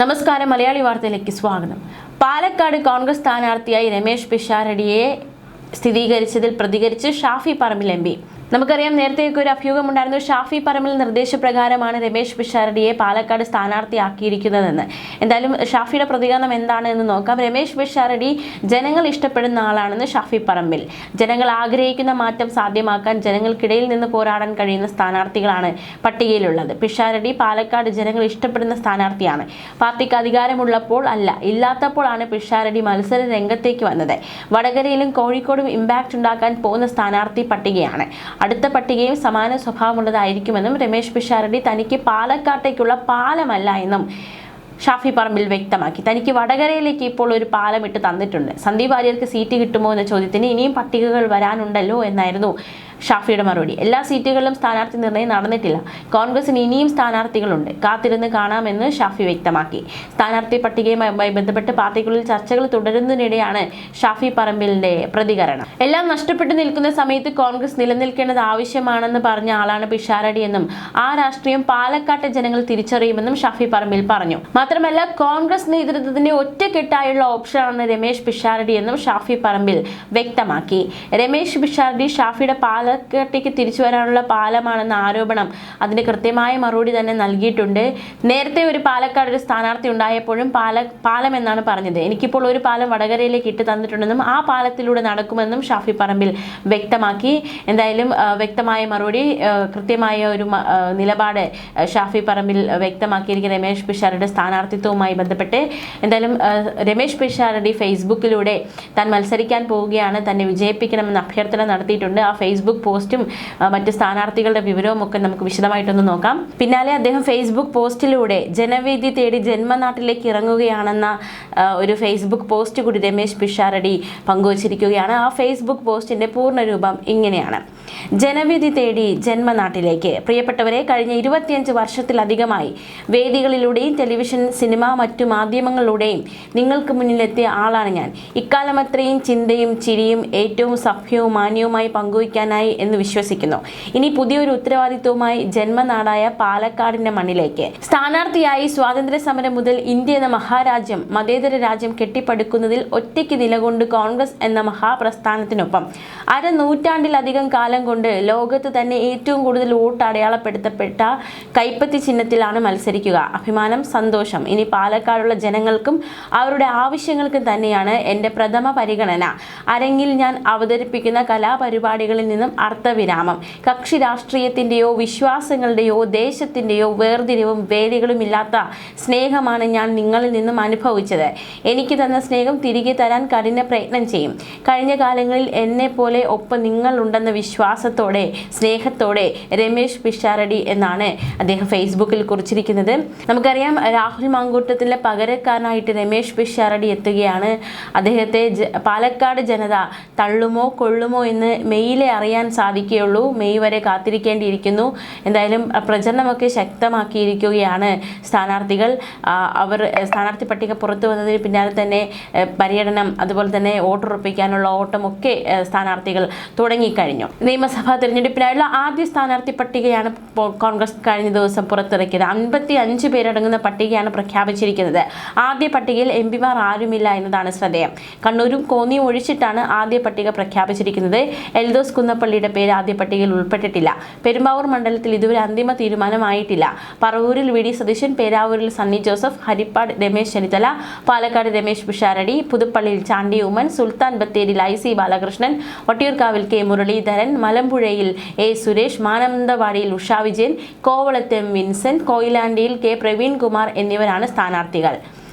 നമസ്കാരം, മലയാളി വാർത്തയിലേക്ക് സ്വാഗതം. പാലക്കാട് കോൺഗ്രസ് സ്ഥാനാർത്ഥിയായി രമേശ് പിഷാരടിയെ സ്ഥിരീകരിച്ചതിൽ പ്രതികരിച്ച് ഷാഫി പറമ്പിൽ എം പി. നമുക്കറിയാം, നേരത്തെയൊക്കെ ഒരു അഭ്യൂഹമുണ്ടായിരുന്നു. ഷാഫി പറമ്പിൽ നിർദ്ദേശപ്രകാരമാണ് രമേശ് പിഷാരടിയെ പാലക്കാട് സ്ഥാനാർത്ഥിയാക്കിയിരിക്കുന്നതെന്ന്. എന്തായാലും ഷാഫിയുടെ പ്രതികരണം എന്താണ് എന്ന് നോക്കാം. രമേശ് പിഷാരടി ജനങ്ങൾ ഇഷ്ടപ്പെടുന്ന ആളാണെന്ന് ഷാഫി പറമ്പിൽ. ജനങ്ങൾ ആഗ്രഹിക്കുന്ന മാറ്റം സാധ്യമാക്കാൻ ജനങ്ങൾക്കിടയിൽ നിന്ന് പോരാടാൻ കഴിയുന്ന സ്ഥാനാർത്ഥികളാണ് പട്ടികയിലുള്ളത്. പിഷാരടി പാലക്കാട് ജനങ്ങൾ ഇഷ്ടപ്പെടുന്ന സ്ഥാനാർത്ഥിയാണ്. പാർട്ടിക്ക് അധികാരമുള്ളപ്പോൾ അല്ല, ഇല്ലാത്തപ്പോഴാണ് പിഷാരടി മത്സര രംഗത്തേക്ക് വന്നത്. വടകരയിലും കോഴിക്കോടും ഇമ്പാക്ട് ഉണ്ടാക്കാൻ പോകുന്ന സ്ഥാനാർത്ഥി പട്ടികയാണ്. അടുത്ത പട്ടികയും സമാന സ്വഭാവമുള്ളതായിരിക്കുമെന്നും രമേശ് പിഷാരടി തനിക്ക് പാലക്കാട്ടേക്കുള്ള പാലമല്ല എന്നും ഷാഫി പറമ്പിൽ വ്യക്തമാക്കി. തനിക്ക് വടകരയിലേക്ക് ഇപ്പോൾ ഒരു പാലം ഇട്ട് തന്നിട്ടുണ്ട്. സന്ദീപ് വാര്യർക്ക് സീറ്റ് കിട്ടുമോ എന്ന ചോദ്യത്തിന് ഇനിയും പട്ടികകൾ വരാനുണ്ടല്ലോ എന്നായിരുന്നു ഷാഫിയുടെ മറുപടി. എല്ലാ സീറ്റുകളിലും സ്ഥാനാർത്ഥി നിർണയം നടന്നിട്ടില്ല. കോൺഗ്രസിന് ഇനിയും സ്ഥാനാർത്ഥികളുണ്ട്, കാത്തിരുന്ന് കാണാമെന്ന് ഷാഫി വ്യക്തമാക്കി. സ്ഥാനാർത്ഥി പട്ടികയുമായി ബന്ധപ്പെട്ട് പാർട്ടിക്കുള്ളിൽ ചർച്ചകൾ തുടരുന്നതിനിടെയാണ് ഷാഫി പറമ്പിലിന്റെ പ്രതികരണം. എല്ലാം നഷ്ടപ്പെട്ടു നിൽക്കുന്ന സമയത്ത് കോൺഗ്രസ് നിലനിൽക്കേണ്ടത് ആവശ്യമാണെന്ന് പറഞ്ഞ ആളാണ് പിഷാരടി എന്നും ആ രാഷ്ട്രീയം പാലക്കാട്ടെ ജനങ്ങൾ തിരിച്ചറിയുമെന്നും ഷാഫി പറമ്പിൽ പറഞ്ഞു. മാത്രമല്ല, കോൺഗ്രസ് നേതൃത്വത്തിന്റെ ഒറ്റക്കെട്ടായുള്ള ഓപ്ഷനാണ് രമേശ് പിഷാരടി എന്നും ഷാഫി പറമ്പിൽ വ്യക്തമാക്കി. രമേശ് പിഷാരടി ഷാഫിയുടെ പാലക്കാട്ടേക്ക് തിരിച്ചു വരാനുള്ള പാലമാണെന്ന ആരോപണം അതിന് കൃത്യമായ മറുപടി തന്നെ നൽകിയിട്ടുണ്ട്. നേരത്തെ ഒരു പാലക്കാട് ഒരു സ്ഥാനാർത്ഥി ഉണ്ടായപ്പോഴും പാലം എന്നാണ് പറഞ്ഞത്. എനിക്കിപ്പോൾ ഒരു പാലം വടകരയിലേക്ക് ഇട്ട് തന്നിട്ടുണ്ടെന്നും ആ പാലത്തിലൂടെ നടക്കുമെന്നും ഷാഫി പറമ്പിൽ വ്യക്തമാക്കി. എന്തായാലും വ്യക്തമായ മറുപടി, കൃത്യമായ ഒരു നിലപാട് ഷാഫി പറമ്പിൽ വ്യക്തമാക്കിയിരിക്കുന്ന രമേശ് പിഷാരടിയുടെ സ്ഥാനാർത്ഥിത്വവുമായി ബന്ധപ്പെട്ട്. എന്തായാലും രമേശ് പിഷാരടി ഫേസ്ബുക്കിലൂടെ താൻ മത്സരിക്കാൻ പോവുകയാണ്, തന്നെ വിജയിപ്പിക്കണമെന്ന് അഭ്യർത്ഥന നടത്തിയിട്ടുണ്ട്. ആ ഫേസ്ബുക്ക് പോസ്റ്റും മറ്റ് സ്ഥാനാർത്ഥികളുടെ വിവരവും ഒക്കെ നമുക്ക് വിശദമായിട്ടൊന്ന് നോക്കാം. പിന്നാലെ അദ്ദേഹം ഫേസ്ബുക്ക് പോസ്റ്റിലൂടെ ജനവിധി തേടി ജന്മനാട്ടിലേക്ക് ഇറങ്ങുകയാണെന്ന ഒരു ഫേസ്ബുക്ക് പോസ്റ്റ് കൂടി രമേശ് പിഷാരടി പങ്കുവച്ചിരിക്കുകയാണ്. ആ ഫേസ്ബുക്ക് പോസ്റ്റിന്റെ പൂർണ്ണരൂപം ഇങ്ങനെയാണ്: ജനവിധി തേടി ജന്മനാട്ടിലേക്ക്. പ്രിയപ്പെട്ടവരെ, കഴിഞ്ഞ 25 വർഷത്തിലധികമായി വേദികളിലൂടെയും ടെലിവിഷൻ, സിനിമ, മറ്റു മാധ്യമങ്ങളിലൂടെയും നിങ്ങൾക്ക് മുന്നിലെത്തിയ ആളാണ് ഞാൻ. ഇക്കാലം അത്രയും ചിന്തയും ചിരിയും ഏറ്റവും സഭ്യവും മാന്യവുമായി പങ്കുവയ്ക്കാനായി എന്ന് വിശ്വസിക്കുന്നു. ഇനി പുതിയൊരു ഉത്തരവാദിത്വവുമായി ജന്മനാടായ പാലക്കാടിന്റെ മണ്ണിലേക്ക്. സ്ഥാനാർത്ഥിയായി സ്വാതന്ത്ര്യ സമരം മുതൽ ഇന്ത്യ എന്ന മഹാരാജ്യം, മതേതര രാജ്യം കെട്ടിപ്പടുക്കുന്നതിൽ ഒറ്റയ്ക്ക് നിലകൊണ്ട് കോൺഗ്രസ് എന്ന മഹാപ്രസ്ഥാനത്തിനൊപ്പം അരനൂറ്റാണ്ടിലധികം കാലം കൊണ്ട് ലോകത്ത് തന്നെ ഏറ്റവും കൂടുതൽ വോട്ട് അടയാളപ്പെടുത്തപ്പെട്ട കൈപ്പത്തി ചിഹ്നത്തിലാണ് മത്സരിക്കുക. അഭിമാനം, സന്തോഷം ഇനി പാലക്കാടുള്ള ജനങ്ങൾക്കും അവരുടെ ആവശ്യങ്ങൾക്കും തന്നെയാണ് എൻ്റെ പ്രഥമ പരിഗണന. അരങ്ങിൽ ഞാൻ അവതരിപ്പിക്കുന്ന കലാപരിപാടികളിൽ നിന്നും അർത്ഥവിരാമം. കക്ഷി രാഷ്ട്രീയത്തിൻ്റെയോ വിശ്വാസങ്ങളുടെയോ ദേശത്തിൻ്റെയോ വേർതിരിവും വേദികളും ഇല്ലാത്ത സ്നേഹമാണ് ഞാൻ നിങ്ങളിൽ നിന്നും അനുഭവിച്ചത്. എനിക്ക് തന്ന സ്നേഹം തിരികെ തരാൻ കഠിന പ്രയത്നം ചെയ്യും. കഴിഞ്ഞ കാലങ്ങളിൽ എന്നെ പോലെ ഒപ്പം നിങ്ങളുണ്ടെന്ന വിശ്വാസത്തോടെ, സ്നേഹത്തോടെ രമേശ് പിഷാരടി എന്നാണ് അദ്ദേഹം ഫേസ്ബുക്കിൽ കുറിച്ചിരിക്കുന്നത്. നമുക്കറിയാം, രാഹുൽ മാങ്കൂട്ടത്തിലെ പകരക്കാരനായിട്ട് രമേശ് പിഷാരടി എത്തുകയാണ്. അദ്ദേഹത്തെ പാലക്കാട് ജനത തള്ളുമോ കൊള്ളുമോ എന്ന് മെയ്യിലെ അറിയാൻ സാധിക്കുകയുള്ളൂ. മെയ് വരെ കാത്തിരിക്കേണ്ടിയിരിക്കുന്നു. എന്തായാലും പ്രചരണമൊക്കെ ശക്തമാക്കിയിരിക്കുകയാണ് സ്ഥാനാർത്ഥികൾ. അവർ സ്ഥാനാർത്ഥി പട്ടിക പുറത്തു വന്നതിന് പിന്നാലെ തന്നെ പര്യടനം, അതുപോലെ തന്നെ വോട്ടുറപ്പിക്കാനുള്ള ഓട്ടമൊക്കെ സ്ഥാനാർത്ഥികൾ തുടങ്ങിക്കഴിഞ്ഞു. നിയമസഭാ തെരഞ്ഞെടുപ്പിനായുള്ള ആദ്യ സ്ഥാനാർത്ഥി പട്ടികയാണ് കോൺഗ്രസ് കഴിഞ്ഞ ദിവസം പുറത്തിറക്കിയത്. 55 പേരടങ്ങുന്ന പട്ടികയാണ് പ്രഖ്യാപിച്ചിരിക്കുന്നത്. ആദ്യ പട്ടികയിൽ എംപിമാർ ആരുമില്ല എന്നതാണ് ശ്രദ്ധേയം. കണ്ണൂരും കോന്നിയും ഒഴിച്ചിട്ടാണ് ആദ്യ പട്ടിക പ്രഖ്യാപിച്ചിരിക്കുന്നത്. എൽദോസ് കുന്നപ്പള്ളിയുടെ പേര് ആദ്യ പട്ടികയിൽ ഉൾപ്പെട്ടിട്ടില്ല. പെരുമ്പാവൂർ മണ്ഡലത്തിൽ ഇതുവരെ അന്തിമ തീരുമാനമായിട്ടില്ല. പറവൂരിൽ വി ഡി സതീശൻ, പേരാവൂരിൽ സണ്ണി ജോസഫ്, ഹരിപ്പാട് രമേശ് ചെന്നിത്തല, പാലക്കാട് രമേശ് പിഷാരടി, പുതുപ്പള്ളിയിൽ ചാണ്ടി ഉമ്മൻ, സുൽത്താൻ ബത്തേരിയിൽ IC ബാലകൃഷ്ണൻ, വട്ടിയൂർക്കാവിൽ K മുരളീധരൻ, മലമ്പുഴയിൽ A സുരേഷ്, മാനന്തവാടിയിൽ ഉഷ വിജയൻ, കോവളത്തെ വിൻസെന്റ്, കൊയിലാണ്ടിയിൽ K പ്രവീൺ കുമാർ എന്നിവരാണ് സ്ഥാനാർത്ഥികൾ.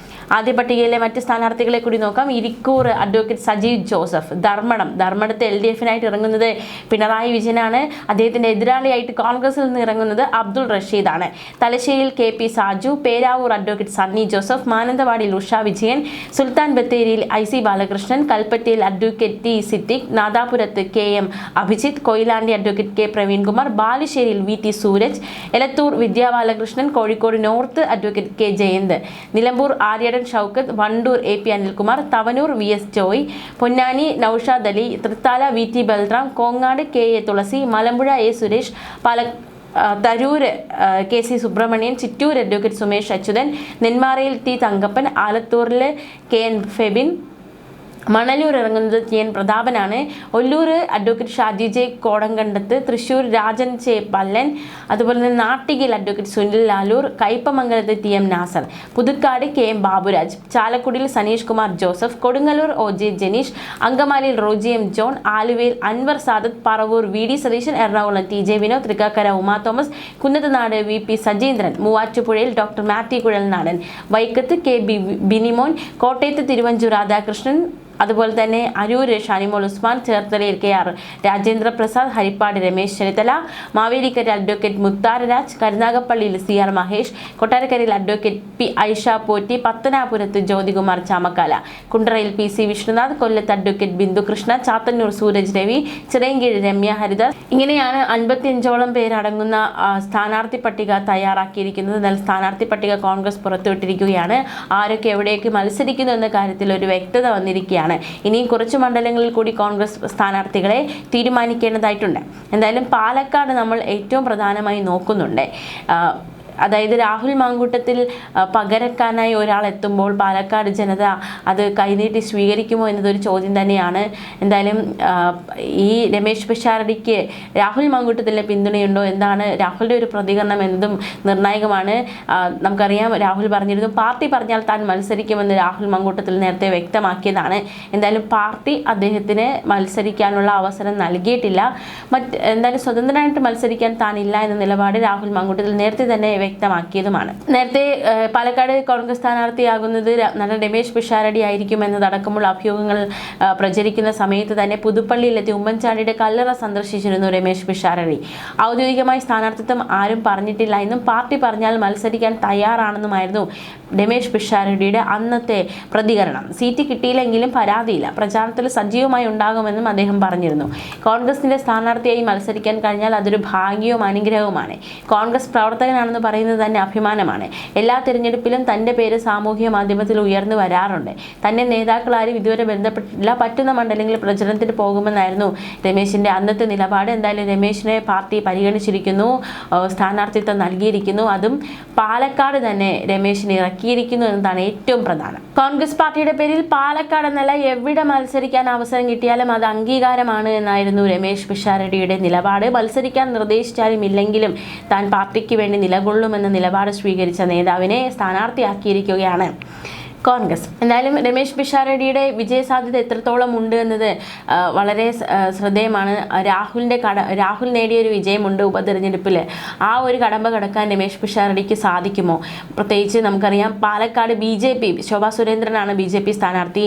ആദ്യ പട്ടികയിലെ മറ്റ് സ്ഥാനാർത്ഥികളെ കൂടി നോക്കാം. ഇരിക്കൂർ അഡ്വക്കേറ്റ് സജീവ് ജോസഫ്. ധർമ്മടത്തെ LDF-നായിട്ട് ഇറങ്ങുന്നത് പിണറായി വിജയനാണ്. അദ്ദേഹത്തിന്റെ എതിരാളിയായിട്ട് കോൺഗ്രസിൽ നിന്ന് ഇറങ്ങുന്നത് അബ്ദുൾ റഷീദാണ്. തലശ്ശേരിയിൽ KP സാജു, പേരാവൂർ അഡ്വക്കേറ്റ് സണ്ണി ജോസഫ്, മാനന്തവാടിയിൽ ഉഷ വിജയൻ, സുൽത്താൻ ബത്തേരിയിൽ IC ബാലകൃഷ്ണൻ, കൽപ്പറ്റയിൽ അഡ്വക്കേറ്റ് T സിദ്ദിഖ്, നാദാപുരത്ത് KM Abhijith, Koyilandy advocate K Praveenkumar, ബാലുശ്ശേരിയിൽ VT Sooraj, Elathur Vidyabalakrishnan, Kozhikode north advocate K Jayanth, Nilambur Aryadan Shoukath, Vandoor AP Anilkumar, Thavanur VS Joy, Ponnani Noushad Ali, Thrithala VT Balram, Kongad KA Thulasi, Malampuzha A Suresh, Tarur K C Subrahmanian, Chittur advocate Sumesh Achuthan, നെന്മാറയിൽ T Thankappan, ആലത്തൂരിൽ K N Febin, Manalur ഇറങ്ങുന്നത് ടി എൻ പ്രതാപനാണ്, Ollur advocate Shaji J Kodankandath, Thrissur Rajan Chepallan, അതുപോലെ തന്നെ നാട്ടികയിൽ അഡ്വക്കേറ്റ് സുനിൽ ലാലൂർ, കയ്പമംഗലത്ത് T M Nasar, Puthukkad K M Baburaj, ചാലക്കുടിയിൽ സനീഷ് കുമാർ ജോസഫ്, കൊടുങ്ങല്ലൂർ ഒ ജെ ജനീഷ്, അങ്കമാലിയിൽ റോജി എം ജോൺ, ആലുവയിൽ Anwar Sadath, Paravur V D Satheesan, Ernakulam T J Vinod, Thrikkakara Uma Thomas, Kunnathunad V P Sajeendran, മൂവാറ്റുപുഴയിൽ ഡോക്ടർ മാത്യു കുഴൽനാടൻ, വൈക്കത്ത് കെ ബി ബിനിമോൻ, കോട്ടയത്ത് തിരുവഞ്ചൂർ രാധാകൃഷ്ണൻ, അതുപോലെ തന്നെ അരൂര് ഷാനിമോൾ ഉസ്മാൻ, ചേർത്തലയിൽ K R Rajendra Prasad, Harippad Ramesh Chennithala, Mavelikkara advocate Muthararaj, കരുനാഗപ്പള്ളിയിൽ സി ആർ മഹേഷ്, കൊട്ടാരക്കരയിൽ അഡ്വക്കേറ്റ് പി ഐഷ പോറ്റി, പത്തനാപുരത്ത് ജ്യോതികുമാർ ചാമക്കാല, കുണ്ടറയിൽ പി സി വിഷ്ണുനാഥ്, കൊല്ലത്ത് അഡ്വക്കേറ്റ് ബിന്ദു കൃഷ്ണ, ചാത്തന്നൂർ സൂരജ് രവി, ചിറയൻകീഴ് രമ്യ ഹരിദാസ്. ഇങ്ങനെയാണ് 55ഓളം പേരടങ്ങുന്ന സ്ഥാനാർത്ഥി പട്ടിക തയ്യാറാക്കിയിരിക്കുന്നത്. എന്നാൽ സ്ഥാനാർത്ഥി പട്ടിക കോൺഗ്രസ് പുറത്തുവിട്ടിരിക്കുകയാണ്. ആരൊക്കെ എവിടേക്ക് മത്സരിക്കുന്നു എന്ന കാര്യത്തിൽ ഒരു വ്യക്തത വന്നിരിക്കുകയാണ്. ഇനിയും കുറച്ച് മണ്ഡലങ്ങളിൽ കൂടി കോൺഗ്രസ് സ്ഥാനാർത്ഥികളെ തീരുമാനിക്കേണ്ടതായിട്ടുണ്ട്. എന്തായാലും പാലക്കാട് നമ്മൾ ഏറ്റവും പ്രധാനമായി നോക്കുന്നുണ്ട്. അതായത് രാഹുൽ മാങ്കൂട്ടത്തിൽ പകരക്കാനായി ഒരാൾ എത്തുമ്പോൾ പാലക്കാട് ജനത അത് കൈനീട്ടി സ്വീകരിക്കുമോ എന്നതൊരു ചോദ്യം തന്നെയാണ്. എന്തായാലും ഈ രമേശ് പിഷാരടിക്ക് രാഹുൽ മാങ്കൂട്ടത്തിൻ്റെ പിന്തുണയുണ്ടോ, എന്താണ് രാഹുലിൻ്റെ ഒരു പ്രതികരണം എന്നതും നിർണായകമാണ്. നമുക്കറിയാം, രാഹുൽ പറഞ്ഞിരുന്നു പാർട്ടി പറഞ്ഞാൽ താൻ മത്സരിക്കുമെന്ന് രാഹുൽ മാങ്കൂട്ടത്തിൽ നേരത്തെ വ്യക്തമാക്കിയതാണ്. എന്തായാലും പാർട്ടി അദ്ദേഹത്തിന് മത്സരിക്കാനുള്ള അവസരം നൽകിയിട്ടില്ല. എന്തായാലും സ്വതന്ത്രനായിട്ട് മത്സരിക്കാൻ താനില്ല എന്ന നിലപാട് രാഹുൽ മാങ്കൂട്ടത്തിൽ നേരത്തെ തന്നെ വ്യക്തമാക്കിയതുമാണ്. നേരത്തെ പാലക്കാട് കോൺഗ്രസ് സ്ഥാനാർത്ഥിയാകുന്നത് നടൻ രമേശ് പിഷാരടി ആയിരിക്കും എന്നതടക്കമുള്ള അഭ്യൂഹങ്ങൾ പ്രചരിക്കുന്ന സമയത്ത് തന്നെ പുതുപ്പള്ളിയിലെത്തി ഉമ്മൻചാണ്ടിയുടെ കല്ലറ സന്ദർശിച്ചിരുന്നു രമേശ് പിഷാരടി. ഔദ്യോഗികമായി സ്ഥാനാർത്ഥിത്വം ആരും പറഞ്ഞിട്ടില്ല എന്നും പാർട്ടി പറഞ്ഞാൽ മത്സരിക്കാൻ തയ്യാറാണെന്നുമായിരുന്നു രമേശ് പിഷാരടിയുടെ അന്നത്തെ പ്രതികരണം. സീറ്റ് കിട്ടിയില്ലെങ്കിലും പരാതിയില്ല, പ്രചാരണത്തിൽ സജീവമായി ഉണ്ടാകുമെന്നും അദ്ദേഹം പറഞ്ഞിരുന്നു. കോൺഗ്രസിന്റെ സ്ഥാനാർത്ഥിയായി മത്സരിക്കാൻ കഴിഞ്ഞാൽ അതൊരു ഭാഗ്യവും അനുഗ്രഹവുമാണ്. കോൺഗ്രസ് പ്രവർത്തകനാണെന്ന് പറയുന്നത് തന്നെ അഭിമാനമാണ്. എല്ലാ തിരഞ്ഞെടുപ്പിലും തൻ്റെ പേര് സാമൂഹിക മാധ്യമത്തിൽ ഉയർന്നു വരാറുണ്ട്. തന്നെ നേതാക്കൾ ആരും ഇതുവരെ ബന്ധപ്പെട്ടിട്ടില്ല, പറ്റുന്ന മണ്ഡലങ്ങളിൽ പ്രചരണത്തിന് പോകുമെന്നായിരുന്നു രമേശിൻ്റെ അന്നത്തെ നിലപാട്. എന്തായാലും രമേശിനെ പാർട്ടി പരിഗണിച്ചിരിക്കുന്നു, സ്ഥാനാർത്ഥിത്വം നൽകിയിരിക്കുന്നു. അതും പാലക്കാട് തന്നെ രമേശിനെ ഇറക്കിയിരിക്കുന്നു എന്നതാണ് ഏറ്റവും പ്രധാനം. കോൺഗ്രസ് പാർട്ടിയുടെ പേരിൽ പാലക്കാട് എന്നല്ല, എവിടെ മത്സരിക്കാൻ അവസരം കിട്ടിയാലും അത് അംഗീകാരമാണ് എന്നായിരുന്നു രമേശ് പിഷാരടിയുടെ നിലപാട്. മത്സരിക്കാൻ നിർദ്ദേശിച്ചാലും ഇല്ലെങ്കിലും താൻ പാർട്ടിക്ക് വേണ്ടി നിലകൊള്ളുമെന്ന നിലപാട് സ്വീകരിച്ച നേതാവിനെ സ്ഥാനാർത്ഥിയാക്കിയിരിക്കുകയാണ് കോൺഗ്രസ്. എന്തായാലും രമേശ് പിഷാരടിയുടെ വിജയസാധ്യത എത്രത്തോളം ഉണ്ട് എന്നത് വളരെ ശ്രദ്ധേയമാണ്. രാഹുൽ നേടിയൊരു വിജയമുണ്ട് ഉപതെരഞ്ഞെടുപ്പിൽ. ആ ഒരു കടമ്പ കടക്കാൻ രമേശ് പിഷാരടിക്ക് സാധിക്കുമോ? പ്രത്യേകിച്ച് നമുക്കറിയാം പാലക്കാട് BJP ശോഭാ സുരേന്ദ്രനാണ് BJP സ്ഥാനാർത്ഥി.